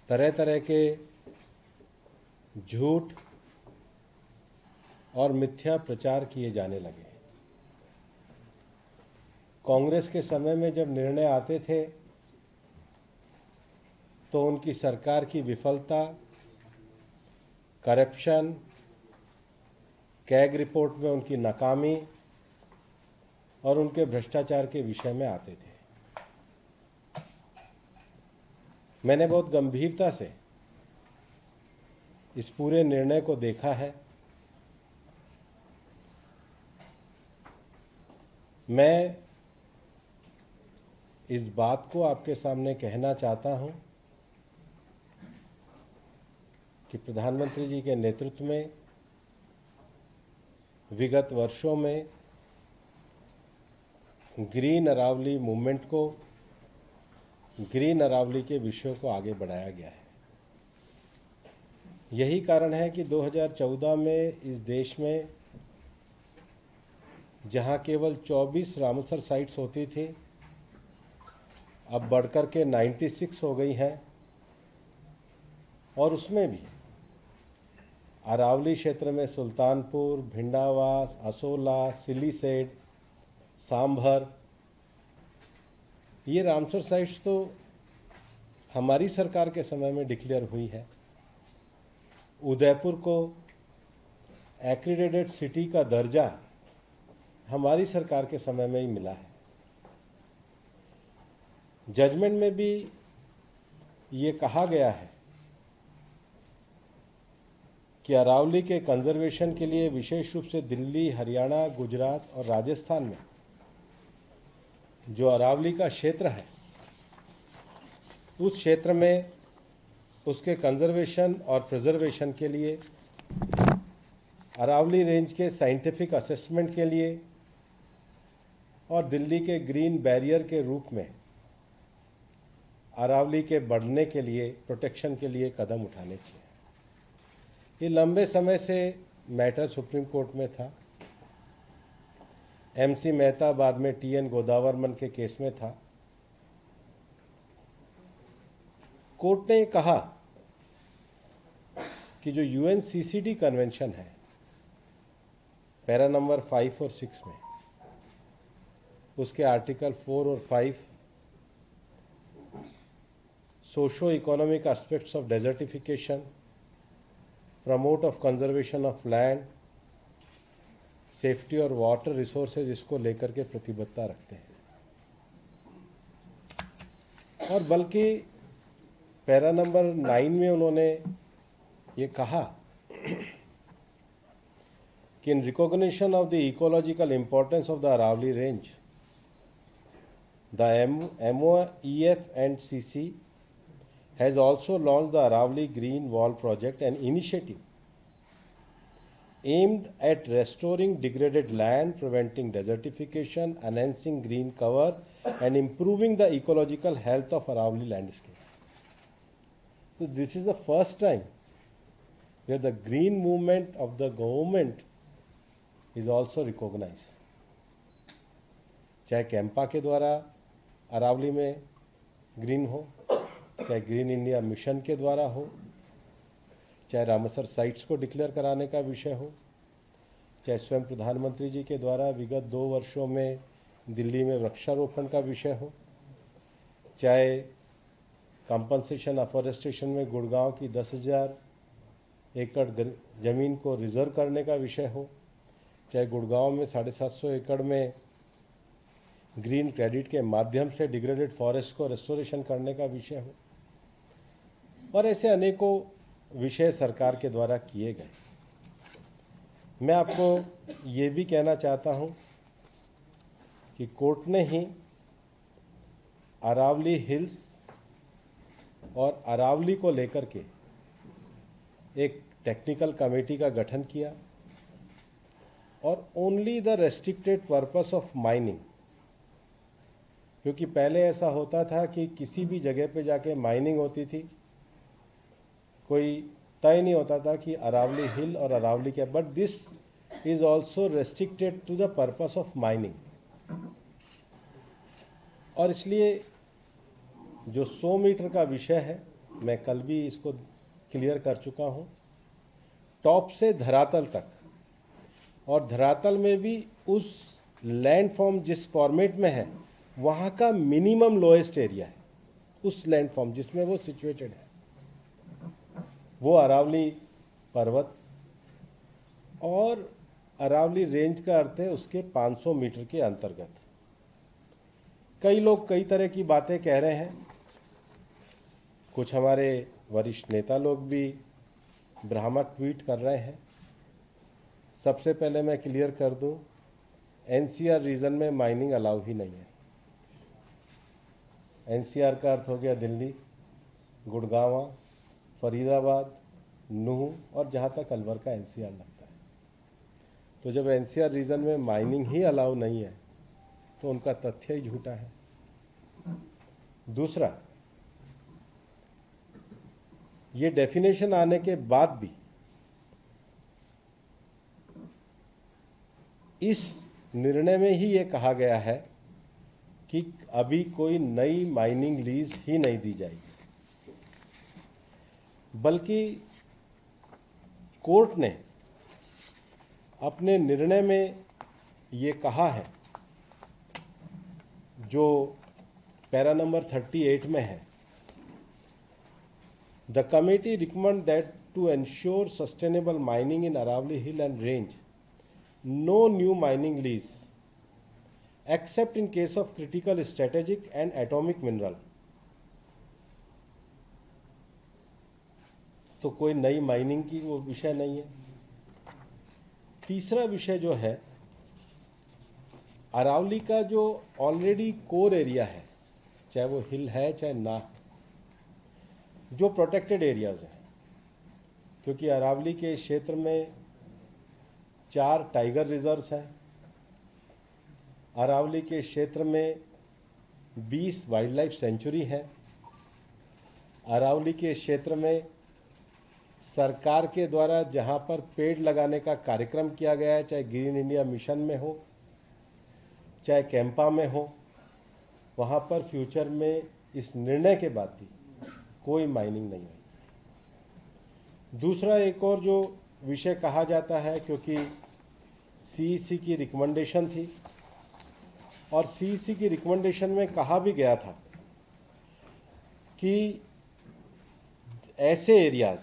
तरह तरह के झूठ और मिथ्या प्रचार किए जाने लगे। कांग्रेस के समय में जब निर्णय आते थे तो उनकी सरकार की विफलता, करप्शन, कैग रिपोर्ट में उनकी नाकामी और उनके भ्रष्टाचार के विषय में आते थे। मैंने बहुत गंभीरता से इस पूरे निर्णय को देखा है। मैं इस बात को आपके सामने कहना चाहता हूं कि प्रधानमंत्री जी के नेतृत्व में विगत वर्षों में ग्रीन अरावली मूवमेंट को, ग्रीन अरावली के विषयों को आगे बढ़ाया गया है। यही कारण है कि 2014 में इस देश में जहां केवल 24 रामसर साइट्स होती थी, अब बढ़कर के 96 हो गई हैं, और उसमें भी अरावली क्षेत्र में सुल्तानपुर, भिंडावास, असोला, सिलीसेड, सांभर, ये रामसर साइट्स तो हमारी सरकार के समय में डिक्लेयर हुई है। उदयपुर को एक्रीडेटेड सिटी का दर्जा हमारी सरकार के समय में ही मिला है। जजमेंट में भी ये कहा गया है कि अरावली के कंजर्वेशन के लिए विशेष रूप से दिल्ली, हरियाणा, गुजरात और राजस्थान में जो अरावली का क्षेत्र है, उस क्षेत्र में उसके कंजर्वेशन और प्रिजर्वेशन के लिए, अरावली रेंज के साइंटिफिक असेसमेंट के लिए और दिल्ली के ग्रीन बैरियर के रूप में अरावली के बढ़ने के लिए, प्रोटेक्शन के लिए कदम उठाने चाहिए। ये लंबे समय से मैटर सुप्रीम कोर्ट में था। MC मेहता, बाद में TN गोदावरमन के केस में था। कोर्ट ने कहा कि जो UNCCD कन्वेंशन है, पैरा नंबर 5 और 6 में, उसके आर्टिकल 4 और 5 socio economic aspects of desertification, promote of conservation of land, safety और वाटर रिसोर्सेज, इसको लेकर के प्रतिबद्धता रखते हैं। और बल्कि पैरा नंबर 9 में उन्होंने ये कहा कि in recognition of the ecological importance of the Aravalli range, the MOEF and CC has also launched the Aravali Green Wall Project, an initiative aimed at restoring degraded land, preventing desertification, enhancing green cover, and improving the ecological health of Aravali landscape. So this is the first time where the green movement of the government is also recognized. चाहे कैंपा के द्वारा अरावली में green हो, चाहे green India mission के द्वारा हो, चाहे रामसर साइट्स को डिक्लेयर कराने का विषय हो, चाहे स्वयं प्रधानमंत्री जी के द्वारा विगत 2 वर्षों में दिल्ली में वृक्षारोपण का विषय हो, चाहे कंपनसेशन अफॉरेस्टेशन में गुड़गांव की 10,000 एकड़ जमीन को रिजर्व करने का विषय हो, चाहे गुड़गांव में 750 एकड़ में ग्रीन क्रेडिट के माध्यम से डिग्रेडेड फॉरेस्ट को रेस्टोरेशन करने का विषय हो, और ऐसे अनेकों विषय सरकार के द्वारा किए गए। मैं आपको ये भी कहना चाहता हूं कि कोर्ट ने ही अरावली हिल्स और अरावली को लेकर के एक टेक्निकल कमेटी का गठन किया, और only the restricted purpose of mining, क्योंकि पहले ऐसा होता था कि किसी भी जगह पे जाके माइनिंग होती थी, कोई तय नहीं होता था कि अरावली हिल और अरावली क्या, but this is also restricted to the purpose of mining. और इसलिए जो 100 मीटर का विषय है मैं कल भी इसको क्लियर कर चुका हूँ, टॉप से धरातल तक, और धरातल में भी उस लैंडफॉर्म जिस फॉर्मेट में है वहाँ का मिनिमम लोएस्ट एरिया है, उस लैंडफॉर्म जिसमें वो सिचुएटेड है, वो अरावली पर्वत और अरावली रेंज का अर्थ है उसके 500 मीटर के अंतर्गत। कई लोग कई तरह की बातें कह रहे हैं, कुछ हमारे वरिष्ठ नेता लोग भी भ्रामक ट्वीट कर रहे हैं। सबसे पहले मैं क्लियर कर दूं, एनसीआर रीजन में माइनिंग अलाउ ही नहीं है। एनसीआर का अर्थ हो गया दिल्ली, गुड़गांव, फरीदाबाद, नूह और जहाँ तक अलवर का एनसीआर लगता है। तो जब एनसीआर रीजन में माइनिंग ही अलाउ नहीं है तो उनका तथ्य ही झूठा है। दूसरा, ये डेफिनेशन आने के बाद भी इस निर्णय में ही ये कहा गया है कि अभी कोई नई माइनिंग लीज ही नहीं दी जाएगी, बल्कि कोर्ट ने अपने निर्णय में ये कहा है, जो पैरा नंबर 38 में है, the committee recommend that to ensure sustainable mining in Aravalli hill and range, no new mining lease except in case of critical strategic and atomic mineral. तो कोई नई माइनिंग की वो विषय नहीं है। तीसरा विषय जो है, अरावली का जो ऑलरेडी कोर एरिया है, चाहे वो हिल है चाहे ना, जो प्रोटेक्टेड एरियाज हैं, क्योंकि अरावली के क्षेत्र में 4 टाइगर रिजर्व्स हैं, अरावली के क्षेत्र में 20 वाइल्ड लाइफ सेंचुरी है, अरावली के क्षेत्र में सरकार के द्वारा जहां पर पेड़ लगाने का कार्यक्रम किया गया है, चाहे ग्रीन इंडिया मिशन में हो चाहे कैंपा में हो, वहां पर फ्यूचर में इस निर्णय के बाद भी कोई माइनिंग नहीं होगी। दूसरा, एक और जो विषय कहा जाता है, क्योंकि सीईसी की रिकमेंडेशन थी और सीईसी की रिकमेंडेशन में कहा भी गया था कि ऐसे areas,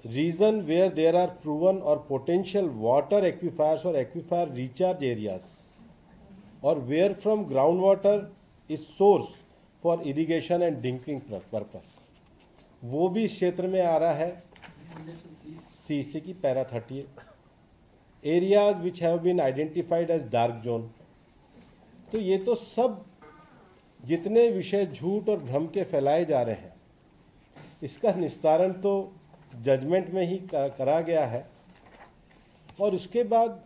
region where there are proven और पोटेंशियल वाटर एक्विफायर्स और एक्विफायर रिचार्ज एरियाज और where from ground water is source for irrigation and drinking purpose, वो भी इस क्षेत्र में आ रहा है। सीसी की para 38 areas which have been identified as dark zone. तो ये तो सब जितने विषय झूठ और भ्रम के फैलाए जा रहे हैं, इसका निस्तारण तो जजमेंट में ही करा गया है। और उसके बाद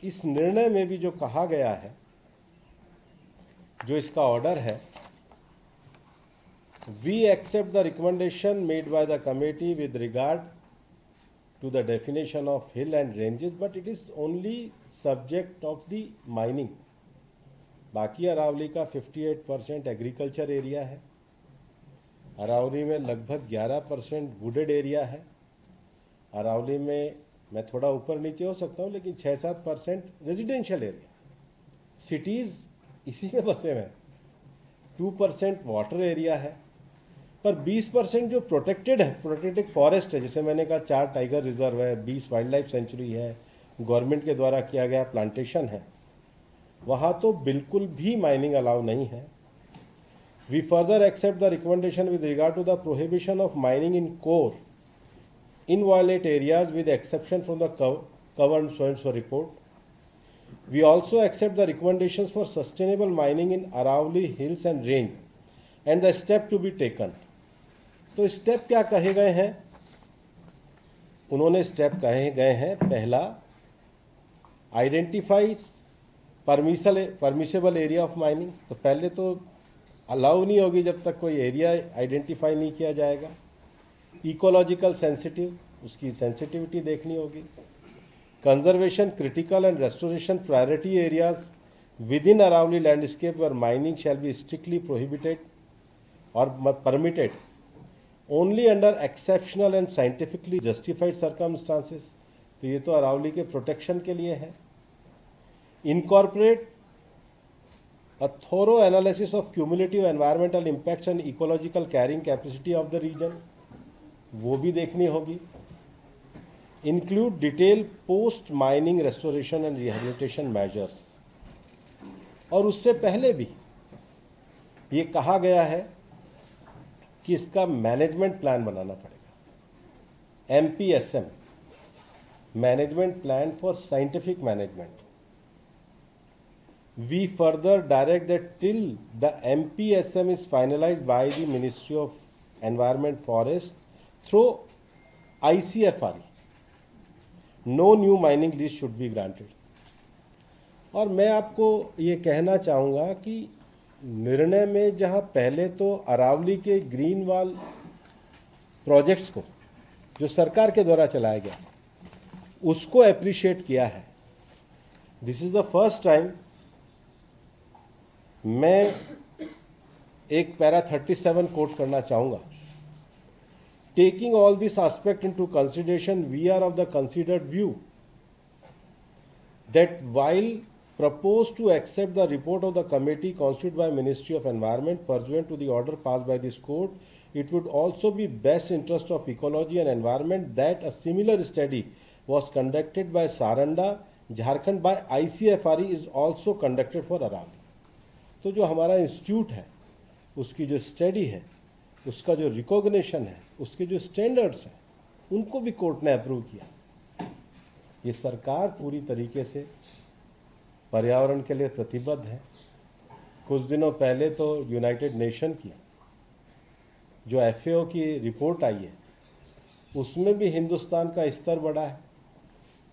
इस निर्णय में भी जो कहा गया है, जो इसका ऑर्डर है, we accept the recommendation made by the committee with regard to the definition of hill and ranges, but it is only subject of the mining. बाकी अरावली का 58% एग्रीकल्चर एरिया है, अरावली में लगभग 11% वुडेड एरिया है, अरावली में मैं थोड़ा ऊपर नीचे हो सकता हूँ लेकिन 6-7% रेजिडेंशियल एरिया, सिटीज़ इसी में बसे हुए हैं, 2% वाटर एरिया है, पर 20% जो प्रोटेक्टेड है, प्रोटेक्टेड फॉरेस्ट है, जैसे मैंने कहा 4 टाइगर रिजर्व है, 20 वाइल्ड लाइफ सेंचुरी है, गवर्नमेंट के द्वारा किया गया प्लांटेशन है, वहाँ तो बिल्कुल भी माइनिंग अलाउ नहीं है। We further accept the recommendation with regard to the prohibition of mining in core inviolate areas with exception from the covered so and so report. We also accept the recommendations for sustainable mining in Aravalli hills and range and the step to be taken. तो step क्या कहे गए हैं? उन्होंने step कहे गए हैं, पहला, identify permissible area of mining. तो पहले तो अलाउ नहीं होगी जब तक कोई एरिया आइडेंटिफाई नहीं किया जाएगा। इकोलॉजिकल सेंसिटिव, उसकी सेंसिटिविटी देखनी होगी। Conservation critical and restoration priority areas within Aravalli landscape where mining shall be strictly prohibited. or permitted only under exceptional and scientifically justified circumstances. तो ये तो अरावली के प्रोटेक्शन के लिए है. Incorporate a thorough analysis of cumulative environmental impacts and ecological carrying capacity of the region, वो भी देखनी होगी. Include detailed post mining restoration and rehabilitation measures. और उससे पहले भी ये कहा गया है कि इसका मैनेजमेंट प्लान बनाना पड़ेगा. MPSM, management plan for scientific management. We further direct that till the MPSM is finalized by the Ministry of Environment Forest through ICFR, no new mining lease should be granted. और मैं आपको ये कहना चाहूँगा कि निर्णय में जहाँ पहले तो अरावली के ग्रीन वॉल प्रोजेक्ट्स को जो सरकार के द्वारा चलाया गया उसको अप्रिशिएट किया है. This is the first time मैं एक पैरा 37 कोट करना चाहूँगा. Taking all this aspect into consideration, we are of the considered view that while proposed to accept the report of the committee constituted by Ministry of Environment pursuant to the order passed by this court, it would also be best interest of ecology and environment that a similar study was conducted by Saranda, Jharkhand by ICFR is also conducted for Aravali. तो जो हमारा institute है उसकी जो study है, उसका जो recognition है, उसके जो स्टैंडर्ड्स हैं, उनको भी कोर्ट ने अप्रूव किया. ये सरकार पूरी तरीके से पर्यावरण के लिए प्रतिबद्ध है. कुछ दिनों पहले तो यूनाइटेड नेशन की जो FAO की रिपोर्ट आई है उसमें भी हिंदुस्तान का स्तर बढ़ा है,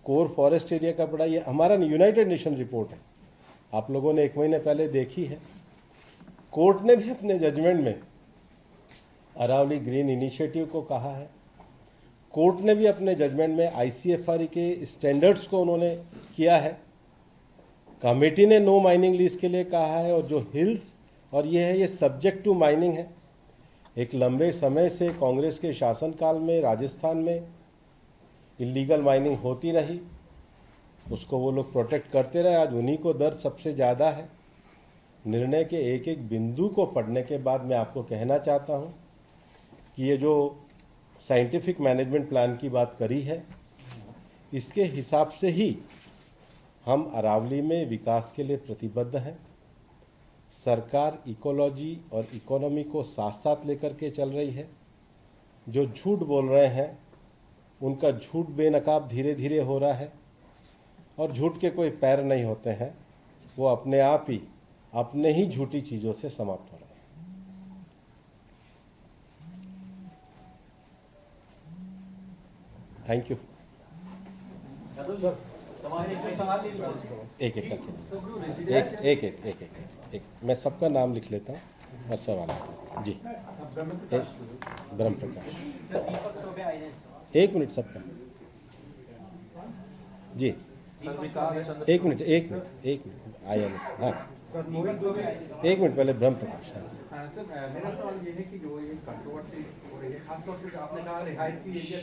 कोर फॉरेस्ट एरिया का बढ़ा. ये हमारा यूनाइटेड नेशन रिपोर्ट है, आप लोगों ने 1 महीने पहले देखी है. कोर्ट ने भी अपने जजमेंट में अरावली ग्रीन इनिशिएटिव को कहा है. कोर्ट ने भी अपने जजमेंट में ICFR के स्टैंडर्ड्स को उन्होंने किया है. कमेटी ने नो माइनिंग लीज के लिए कहा है. और जो हिल्स और ये है, ये सब्जेक्ट टू माइनिंग है. एक लंबे समय से कांग्रेस के शासनकाल में राजस्थान में इलीगल माइनिंग होती रही, उसको वो लोग प्रोटेक्ट करते रहे. आज उन्हीं को दर्द सबसे ज़्यादा है. निर्णय के एक एक बिंदु को पढ़ने के बाद मैं आपको कहना चाहता हूँ कि ये जो साइंटिफिक मैनेजमेंट प्लान की बात करी है, इसके हिसाब से ही हम अरावली में विकास के लिए प्रतिबद्ध हैं. सरकार इकोलॉजी और इकोनॉमी को साथ साथ लेकर के चल रही है. जो झूठ बोल रहे हैं उनका झूठ बेनकाब धीरे धीरे हो रहा है. और झूठ के कोई पैर नहीं होते हैं, वो अपने आप ही अपने ही झूठी चीज़ों से समाप्त हो रहे हैं. Thank you. एक एक मैं सबका नाम लिख लेता हूँ और सवाल जी. ब्रह्म प्रकाश, 1 मिनट सबका जी. 1 मिनट INS. हाँ, 1 मिनट पहले ब्रह्म प्रकाश. सर, मेरा सवाल ये है कि जो ये कंट्रोवर्सी हो रही है, खासतौर से आपने कहा रिहायशी एरिया